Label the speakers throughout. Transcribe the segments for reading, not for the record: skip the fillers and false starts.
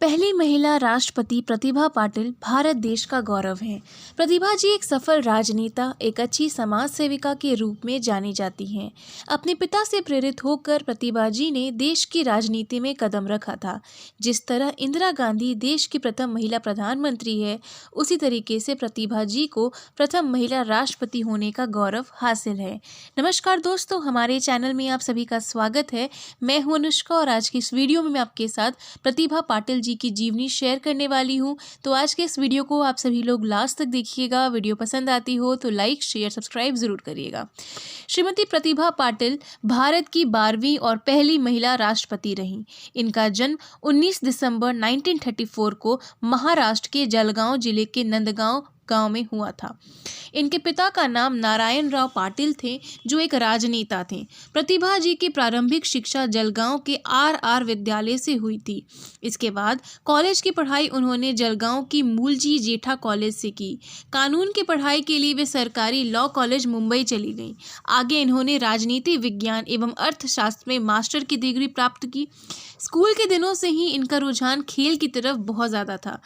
Speaker 1: पहली महिला राष्ट्रपति प्रतिभा पाटिल भारत देश का गौरव हैं। प्रतिभा जी एक सफल राजनेता, एक अच्छी समाज सेविका के रूप में जानी जाती हैं। अपने पिता से प्रेरित होकर प्रतिभा जी ने देश की राजनीति में कदम रखा था। जिस तरह इंदिरा गांधी देश की प्रथम महिला प्रधानमंत्री है, उसी तरीके से प्रतिभा जी को प्रथम महिला राष्ट्रपति होने का गौरव हासिल है। नमस्कार दोस्तों, हमारे चैनल में आप सभी का स्वागत है। मैं हूं अनुष्का और आज की इस वीडियो में मैं आपके साथ प्रतिभा पाटिल जी की जीवनी शेयर करने वाली हूं। तो आज के इस वीडियो को आप सभी लोग लास्ट तक देखिएगा। वीडियो पसंद आती हो तो लाइक, शेयर, सब्सक्राइब जरूर करिएगा। श्रीमती प्रतिभा पाटिल भारत की 12वीं और पहली महिला राष्ट्रपति रहीं। इनका जन्म 19 दिसंबर 1934 को महाराष्ट्र के जलगांव जिले के नंदगांव गांव में हुआ था। इनके पिता का नाम नारायण राव पाटिल थे, जो एक राजनेता थे। प्रतिभा जी की प्रारंभिक शिक्षा जलगांव के आर विद्यालय से हुई थी। इसके बाद कॉलेज की पढ़ाई उन्होंने जलगांव की मूलजी जेठा कॉलेज से की। कानून की पढ़ाई के लिए वे सरकारी लॉ कॉलेज मुंबई चली गईं। आगे इन्होंने राजनीति विज्ञान एवं अर्थशास्त्र में मास्टर की डिग्री प्राप्त की। स्कूल के दिनों से ही इनका रुझान खेल की तरफ बहुत ज़्यादा था।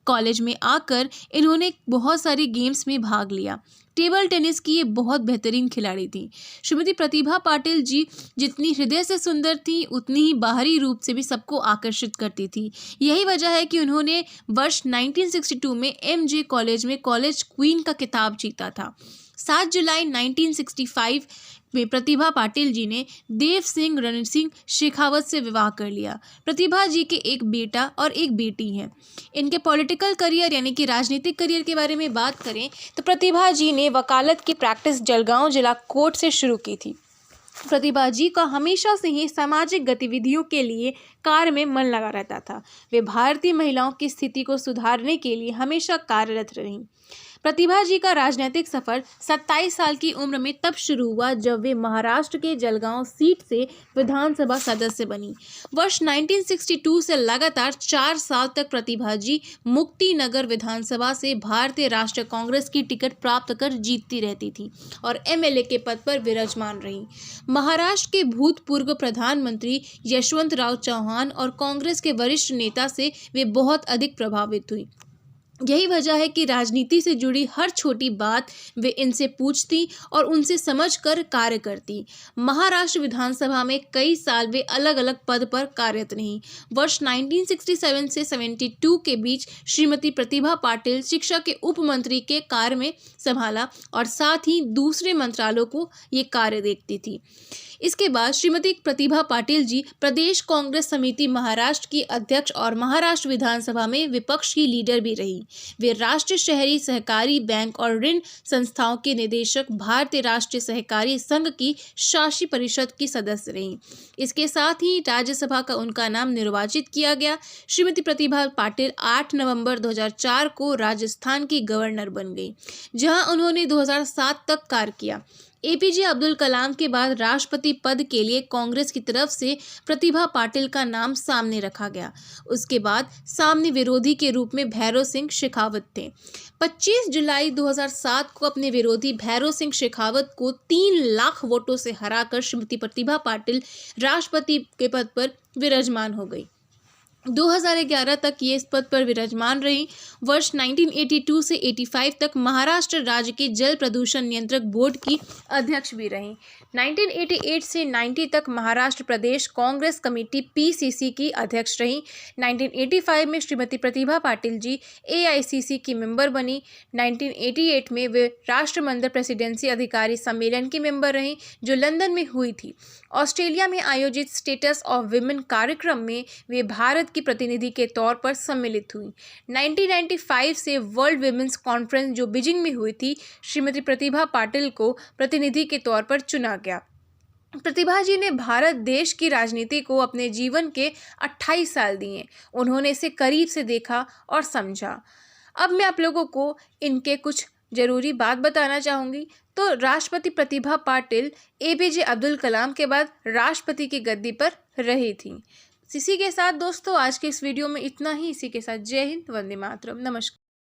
Speaker 1: कॉलेज में आकर इन्होंने बहुत सारी गेम्स में भाग लिया। टेबल टेनिस की ये बहुत बेहतरीन खिलाड़ी थी। श्रीमती प्रतिभा पाटिल जी जितनी हृदय से सुंदर थी, उतनी ही बाहरी रूप से भी सबको आकर्षित करती थी। यही वजह है कि उन्होंने वर्ष 1962 में एमजे कॉलेज में कॉलेज क्वीन का खिताब जीता था। 7 जुलाई 1965 में प्रतिभा पाटिल जी ने देव सिंह रण सिंह शेखावत से विवाह कर लिया। प्रतिभा जी के एक बेटा और एक बेटी हैं। इनके पॉलिटिकल करियर यानी कि राजनीतिक करियर के बारे में बात करें तो प्रतिभा जी ने वकालत की प्रैक्टिस जलगांव जिला कोर्ट से शुरू की थी। प्रतिभा जी का हमेशा से ही सामाजिक गतिविधियों के लिए कार्य में मन लगा रहता था। वे भारतीय महिलाओं की स्थिति को सुधारने के लिए हमेशा कार्यरत रहीं। प्रतिभा जी का राजनीतिक सफर 27 साल की उम्र में तब शुरू हुआ जब वे महाराष्ट्र के जलगांव सीट से विधानसभा सदस्य बनी। वर्ष 1962 से लगातार 4 साल तक प्रतिभा जी मुक्ति नगर विधानसभा से भारतीय राष्ट्रीय कांग्रेस की टिकट प्राप्त कर जीतती रहती थी और एमएलए के पद पर विराजमान रहीं। महाराष्ट्र के भूतपूर्व प्रधानमंत्री यशवंतराव चौहान और कांग्रेस के वरिष्ठ नेता से वे बहुत अधिक प्रभावित हुई। यही वजह है कि राजनीति से जुड़ी हर छोटी बात वे इनसे पूछती और उनसे समझकर कार्य करती। महाराष्ट्र विधानसभा में कई साल वे अलग अलग पद पर कार्यरत रहीं। वर्ष 1967 से 72 के बीच श्रीमती प्रतिभा पाटिल शिक्षा के उप मंत्री के कार्य में संभाला और साथ ही दूसरे मंत्रालयों को ये कार्य देखती थी। इसके बाद श्रीमती प्रतिभा पाटिल जी प्रदेश कांग्रेस समिति महाराष्ट्र की अध्यक्ष और महाराष्ट्र विधानसभा में विपक्ष की लीडर भी रही। वे राष्ट्रीय शहरी सहकारी बैंक और ऋण संस्थाओं के निदेशक, भारतीय राष्ट्रीय सहकारी संघ की शासी परिषद की सदस्य रहीं। इसके साथ ही राज्यसभा का उनका नाम निर्वाचित किया गया। श्रीमती प्रतिभा पाटिल 8 नवंबर 2004 को राजस्थान की गवर्नर बन गई, जहां उन्होंने 2007 तक कार्य किया। एपीजे अब्दुल कलाम के बाद राष्ट्रपति पद के लिए कांग्रेस की तरफ से प्रतिभा पाटिल का नाम सामने रखा गया। उसके बाद सामने विरोधी के रूप में भैरव सिंह शेखावत थे। 25 जुलाई 2007 को अपने विरोधी भैरव सिंह शेखावत को 3 लाख वोटों से हराकर श्रीमती प्रतिभा पाटिल राष्ट्रपति के पद पर विराजमान हो गई। 2011 तक ये इस पद पर विराजमान रही। वर्ष 1982 से 85 तक महाराष्ट्र राज्य के जल प्रदूषण नियंत्रक बोर्ड की अध्यक्ष भी रहीं। 1988 से 90 तक महाराष्ट्र प्रदेश कांग्रेस कमेटी पीसीसी की अध्यक्ष रहीं। 1985 में श्रीमती प्रतिभा पाटिल जी एआईसीसी की मेंबर बनी। 1988 में वे राष्ट्रमंडल प्रेसिडेंसी अधिकारी सम्मेलन की मेंबर रहीं, जो लंदन में हुई थी। ऑस्ट्रेलिया में आयोजित स्टेटस ऑफ विमेन कार्यक्रम में वे भारत की प्रतिनिधि के तौर पर सम्मिलित हुई। 1995 से वर्ल्ड विमेंस कॉन्फ्रेंस जो बीजिंग में हुई थी, श्रीमती प्रतिभा पाटिल को प्रतिनिधि के तौर पर चुना गया। प्रतिभा जी ने भारत देश की राजनीति को अपने जीवन के 28 साल दिए। उन्होंने इसे करीब से देखा और समझा। अब मैं आप लोगों को इनके कुछ जरूरी बात बताना चाहूँगी। तो राष्ट्रपति प्रतिभा पाटिल एपीजे अब्दुल कलाम के बाद राष्ट्रपति की गद्दी पर रही थी। इसी के साथ दोस्तों आज के इस वीडियो में इतना ही। इसी के साथ जय हिंद, वंदे मातरम, नमस्कार।